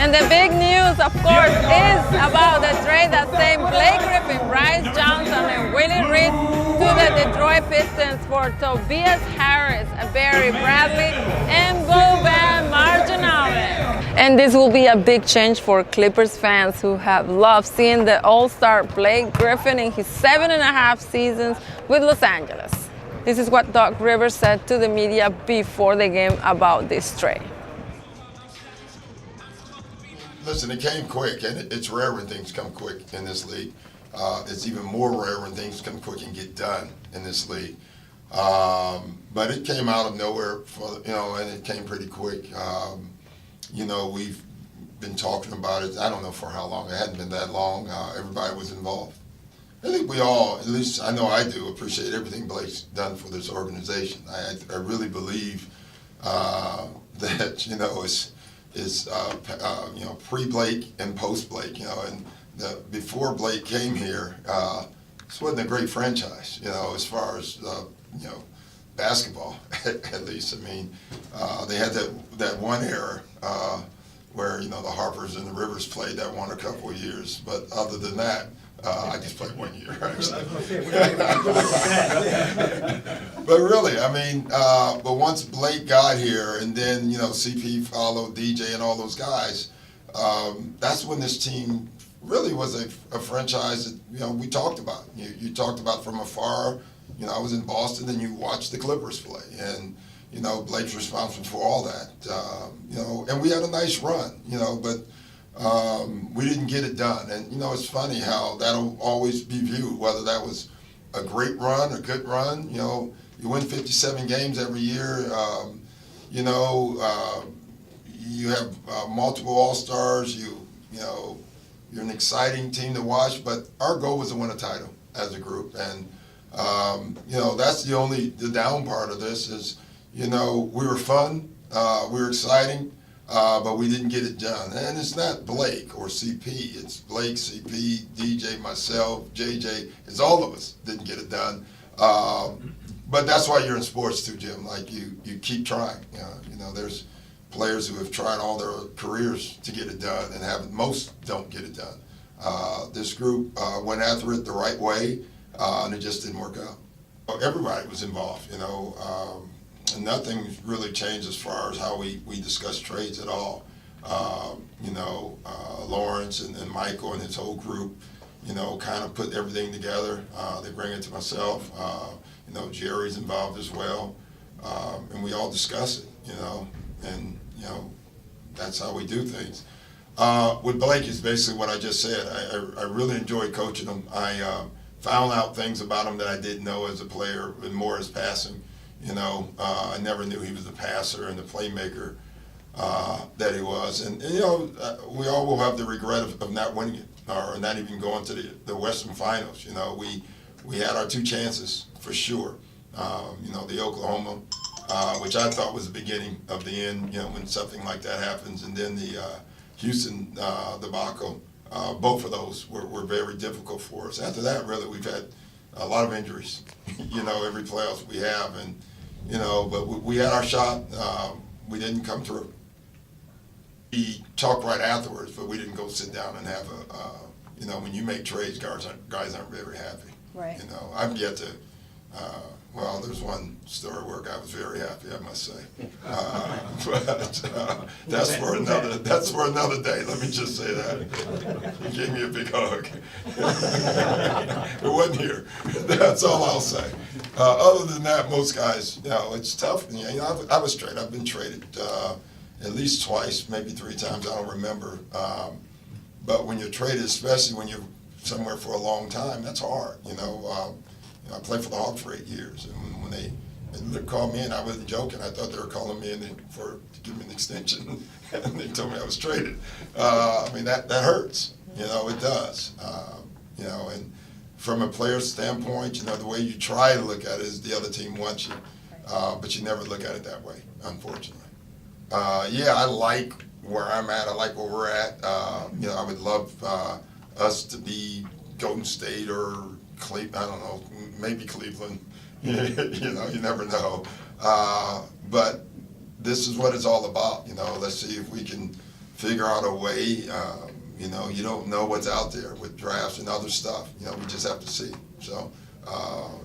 And the big news, of course, is about the trade that sent Blake Griffin, Brice Johnson, and Willie to the Detroit Pistons for Tobias Harris, Avery Bradley, and Boban Marjanovic. And this will be a big change for Clippers fans who have loved seeing the All-Star Blake Griffin in his 7.5 seasons with Los Angeles. This is what Doc Rivers said to the media before the game about this trade. Listen, it came quick, and it's rare when things come quick in this league. It's even more rare when things come quick and get done in this league. But it came out of nowhere, and it came pretty quick. We've been talking about it, I don't know for how long. It hadn't been that long. Everybody was involved. I think we all, at least I know I do, appreciate everything Blake's done for this organization. I really believe that, is pre-Blake and post-Blake, and before Blake came here, this wasn't a great franchise, as far as, basketball, at least. I mean, they had that one era where, the Harpers and the Rivers played that one a couple of years, but other than that, I just played 1 year, actually. But really, I mean, but once Blake got here, and then, CP followed, DJ and all those guys, that's when this team really was a franchise that, we talked about. You talked about from afar. I was in Boston, and you watched the Clippers play. And, Blake's responsible for all that. And we had a nice run, but we didn't get it done. And, it's funny how that'll always be viewed, whether that was a great run, a good run. You win 57 games every year. You have multiple All-Stars. You're an exciting team to watch. But our goal was to win a title as a group. And, that's the down part of this is, we were fun, we were exciting, but we didn't get it done. And it's not Blake or CP. It's Blake, CP, DJ, myself, JJ. It's all of us didn't get it done. But that's why you're in sports too, Jim. Like you keep trying. There's players who have tried all their careers to get it done, and most don't get it done. This group went after it the right way, and it just didn't work out. Everybody was involved, and nothing really changed as far as how we discuss trades at all. Lawrence and Michael and his whole group, kind of put everything together. They bring it to myself. Jerry's involved as well, and we all discuss it, and that's how we do things. With Blake, is basically what I just said. I really enjoyed coaching him. I found out things about him that I didn't know as a player, and more as passing. I never knew he was the passer and the playmaker that he was. And we all will have the regret of not winning it, or not even going to the Western Finals. We had our two chances for sure. The Oklahoma, which I thought was the beginning of the end, when something like that happens, and then the Houston debacle. Both of those were very difficult for us. After that, really, we've had a lot of injuries, every playoffs we have, and, but we had our shot. We didn't come through. We talked right afterwards, but we didn't go sit down and have when you make trades, guys aren't very happy. Right. I've yet to, there's one story where a guy was very happy, I must say. But that's for another day. Let me just say that. He gave me a big hug. It wasn't here. That's all I'll say. Other than that, most guys, it's tough. I was traded. I've been traded at least twice, maybe 3 times. I don't remember. But when you're traded, especially when you're somewhere for a long time, that's hard. I played for the Hawks for 8 years, and when they called me in, I wasn't joking. I thought they were calling me in to give me an extension, and they told me I was traded. That hurts. It does. And from a player's standpoint, the way you try to look at it is the other team wants you, but you never look at it that way, unfortunately. I like where I'm at. I like where we're at. I would love us to be Golden State or Cleveland. I don't know, maybe Cleveland. You never know. But this is what it's all about. Let's see if we can figure out a way. You don't know what's out there with drafts and other stuff. We just have to see. So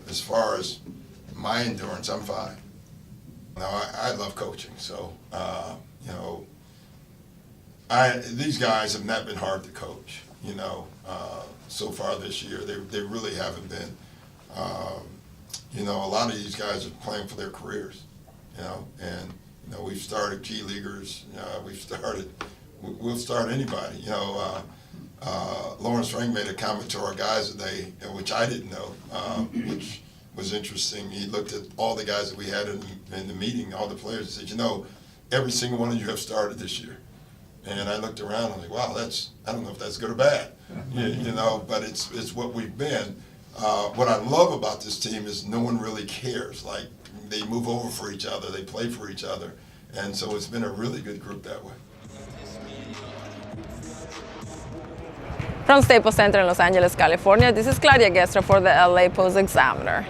as far as my endurance, I'm fine. Now, I love coaching, so, these guys have not been hard to coach, so far this year. They really haven't been. A lot of these guys are playing for their careers, and, we've started G leaguers, we'll start anybody, Lawrence Frank made a comment to our guys today, which I didn't know, which was interesting. He looked at all the guys that we had in the meeting, all the players, and said, every single one of you have started this year. And I looked around and I was like, wow, I don't know if that's good or bad, but it's what we've been. What I love about this team is no one really cares. Like, they move over for each other, they play for each other, and so it's been a really good group that way. From Staples Center in Los Angeles, California, this is Claudia Gestro for the LA Post-Examiner.